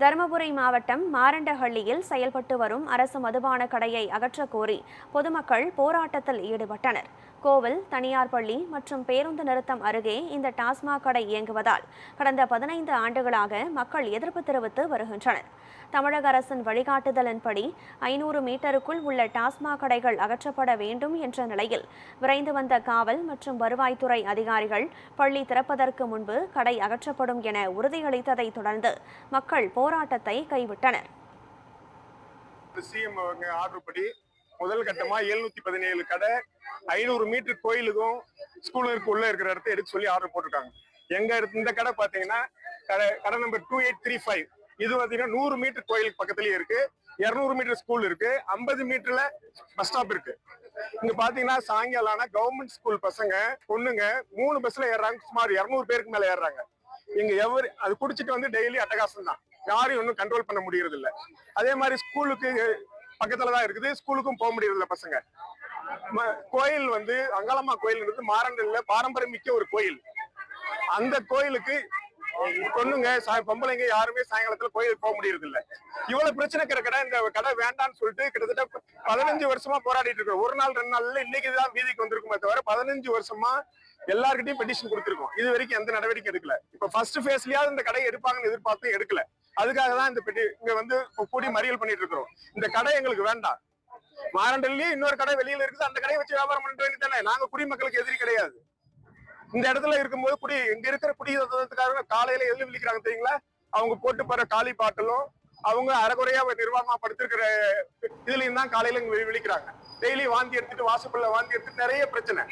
தருமபுரி மாவட்டம் மாரண்டஹள்ளியில் செயல்பட்டு வரும் அரசு மதுபான கடையை அகற்றக் கோரி பொதுமக்கள் போராட்டத்தில் ஈடுபட்டனர். கோவில், தனியார் பள்ளி மற்றும் பேருந்து நிறுத்தம் அருகே இந்த டாஸ்மாக் கடை இயங்குவதால் கடந்த 15 ஆண்டுகளாக மக்கள் எதிர்ப்பு தெரிவித்து வருகின்றனர். தமிழக அரசின் வழிகாட்டுதலின்படி 500 மீட்டருக்குள் உள்ள டாஸ்மாக் கடைகள் அகற்றப்பட வேண்டும் என்ற நிலையில் விரைந்து வந்த காவல் மற்றும் வருவாய்த்துறை அதிகாரிகள் பள்ளி திறப்பதற்கு முன்பு கடை அகற்றப்படும் என உறுதியளித்ததை தொடர்ந்து மக்கள் போராட்டத்தை கைவிட்டனர். முதல் கட்டமா 717 கடை 500 மீட்டர் கோயிலுக்கும் ஸ்கூலுக்கு உள்ள இருக்கிற இடத்த எடுக்க சொல்லி ஆர்டர் போட்டிருக்காங்க. இந்த கடை பாத்தீங்கன்னா கடை நம்பர் 2835. இது பாத்தீங்கன்னா 100 மீட்டர் கோயிலுக்கு பக்கத்துலயே இருக்கு, 200 மீட்டர் ஸ்கூல் இருக்கு, 50 மீட்டர்ல பஸ் ஸ்டாப் இருக்கு. இங்க பாத்தீங்கன்னா சாயங்காலம் ஆனா கவர்மெண்ட் ஸ்கூல் பசங்க பொண்ணுங்க 3 பஸ்ல ஏறாங்க. சுமார் 200 பேருக்கு மேல ஏறாங்க. இங்க அது குடிச்சிட்டு வந்து டெய்லி அட்டகாசம் தான். யாரையும் ஒன்றும் கண்ட்ரோல் பண்ண முடியறது இல்ல. அதே மாதிரி ஸ்கூலுக்கு பக்கத்துலதான் இருக்குது, ஸ்கூலுக்கும் போக முடியறது இல்ல பசங்க. கோயில் வந்து அங்காளம்மா கோயில் மாரண்டல்ல பாரம்பரியம் மிக்க ஒரு கோயில். அந்த கோயிலுக்கு பொண்ணுங்க பொம்பளைங்க யாருமே சாயங்காலத்துல கோயிலுக்கு போக முடியறது இல்ல. இவ்வளவு பிரச்சனை கடை இந்த கடை வேண்டாம்னு சொல்லிட்டு கிட்டத்தட்ட 15 வருஷமா போராடிட்டு இருக்கோம். ஒரு நாள் 2 நாள்ல இன்னைக்குதான் வீதிக்கு வந்திருக்குமே தவிர 15 வருஷமா எல்லார்கிட்டையும் பெட்டிஷன் கொடுத்திருக்கோம். இது வரைக்கும் எந்த நடவடிக்கை எடுக்கல. இப்ப ஃபர்ஸ்ட் ஃபேஸ்லயாவது இந்த கடை எடுப்பாங்கன்னு எதிர்பார்த்து எடுக்கல. அதுக்காக தான் இந்த இங்க வந்து கூடி மறியல் பண்ணிட்டு இருக்கிறோம். இந்த கடை எங்களுக்கு வேண்டாம். மாரண்டல்லையே இன்னொரு கடை வெளியில இருக்குது, அந்த கடையை வச்சு வியாபாரம் பண்ணிட்டு வேண்டியதானே. நாங்க குடிமக்களுக்கு எதிரி கிடையாது. இந்த இடத்துல இருக்கும்போது இங்க இருக்கிற குடியேற்றத்துக்காக காலையில எதிர்த்து விழிக்கிறாங்க தெரியுங்களா? அவங்க போட்டு போற காலி பாட்டலும் அவங்க அரைகுறையா நிர்வாகமா படுத்திருக்கிற இதுலயும் தான் காலையில இங்க விழிக்கிறாங்க. டெய்லி வாந்தி எடுத்துட்டு வாசப்பள்ள வாந்தி எடுத்துட்டு நிறைய பிரச்சனை.